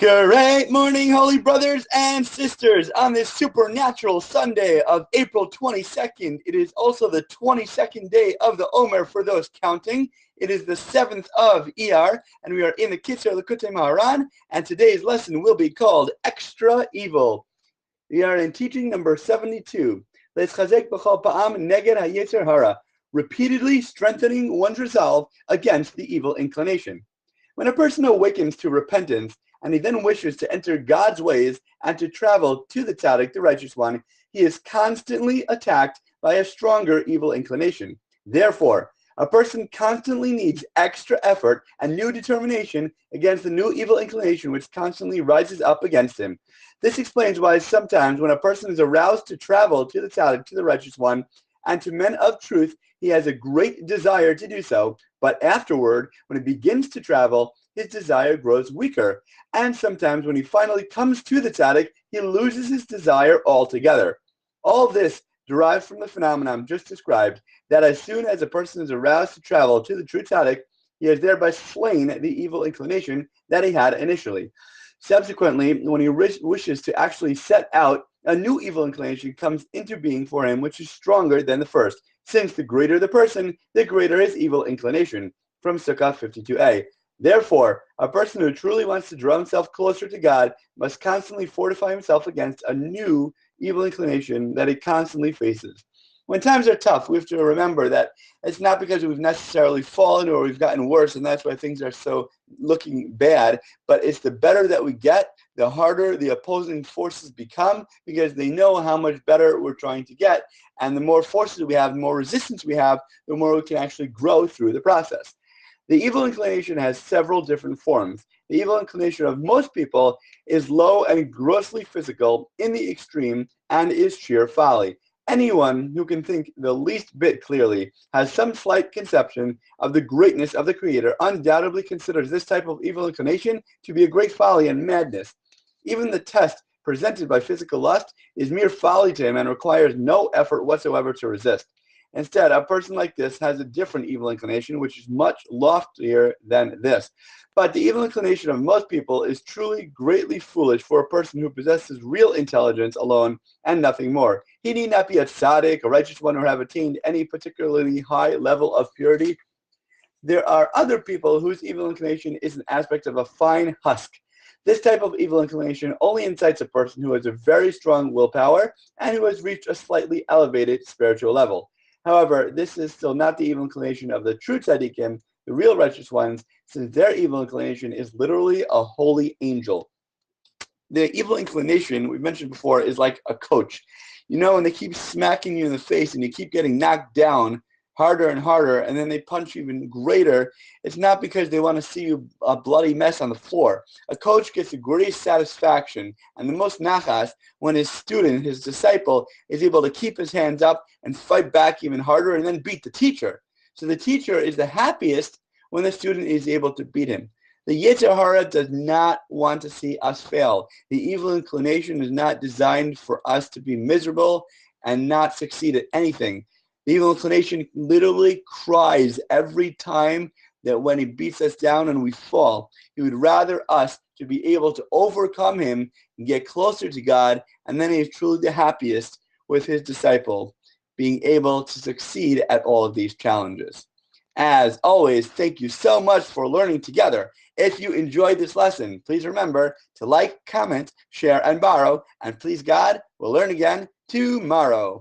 Great morning, holy brothers and sisters, on this supernatural Sunday of April 22nd. It is also the 22nd day of the Omer for those counting. It is the 7th of Iyar, and we are in the Kitzur Likutei Moharan, and today's lesson will be called Extra Evil. We are in teaching number 72. Repeatedly strengthening one's resolve against the evil inclination. When a person awakens to repentance, and he then wishes to enter God's ways and to travel to the tzaddik, the righteous one, he is constantly attacked by a stronger evil inclination. Therefore, a person constantly needs extra effort and new determination against the new evil inclination which constantly rises up against him. This explains why sometimes when a person is aroused to travel to the tzaddik, to the righteous one, and to men of truth, he has a great desire to do so, but afterward, when he begins to travel, his desire grows weaker. And sometimes when he finally comes to the tzaddik, he loses his desire altogether. All this derives from the phenomenon just described, that as soon as a person is aroused to travel to the true tzaddik, he has thereby slain the evil inclination that he had initially. Subsequently, when he wishes to actually set out, a new evil inclination comes into being for him, which is stronger than the first, since the greater the person, the greater his evil inclination, from Sukkah 52a. Therefore, a person who truly wants to draw himself closer to God must constantly fortify himself against a new evil inclination that he constantly faces. When times are tough, we have to remember that it's not because we've necessarily fallen or we've gotten worse, and that's why things are so looking bad, but it's the better that we get, the harder the opposing forces become, because they know how much better we're trying to get, and the more forces we have, the more resistance we have, the more we can actually grow through the process. The evil inclination has several different forms. The evil inclination of most people is low and grossly physical in the extreme and is sheer folly. Anyone who can think the least bit clearly has some slight conception of the greatness of the Creator undoubtedly considers this type of evil inclination to be a great folly and madness. Even the test presented by physical lust is mere folly to him and requires no effort whatsoever to resist. Instead, a person like this has a different evil inclination, which is much loftier than this. But the evil inclination of most people is truly greatly foolish for a person who possesses real intelligence alone and nothing more. He need not be a tzaddik, a righteous one, or have attained any particularly high level of purity. There are other people whose evil inclination is an aspect of a fine husk. This type of evil inclination only incites a person who has a very strong willpower and who has reached a slightly elevated spiritual level. However, this is still not the evil inclination of the true tzaddikim, the real righteous ones, since their evil inclination is literally a holy angel. The evil inclination, we mentioned before, is like a coach. You know, when they keep smacking you in the face and you keep getting knocked down harder and harder, and then they punch you even greater, it's not because they want to see you a bloody mess on the floor. A coach gets the greatest satisfaction and the most nachas when his student, his disciple, is able to keep his hands up and fight back even harder and then beat the teacher. So the teacher is the happiest when the student is able to beat him. The Yetzer Hara does not want to see us fail. The evil inclination is not designed for us to be miserable and not succeed at anything. The evil inclination literally cries every time that when he beats us down and we fall, he would rather us to be able to overcome him and get closer to God, and then he is truly the happiest with his disciple, being able to succeed at all of these challenges. As always, thank you so much for learning together. If you enjoyed this lesson, please remember to like, comment, share, and borrow, and please God, we'll learn again tomorrow.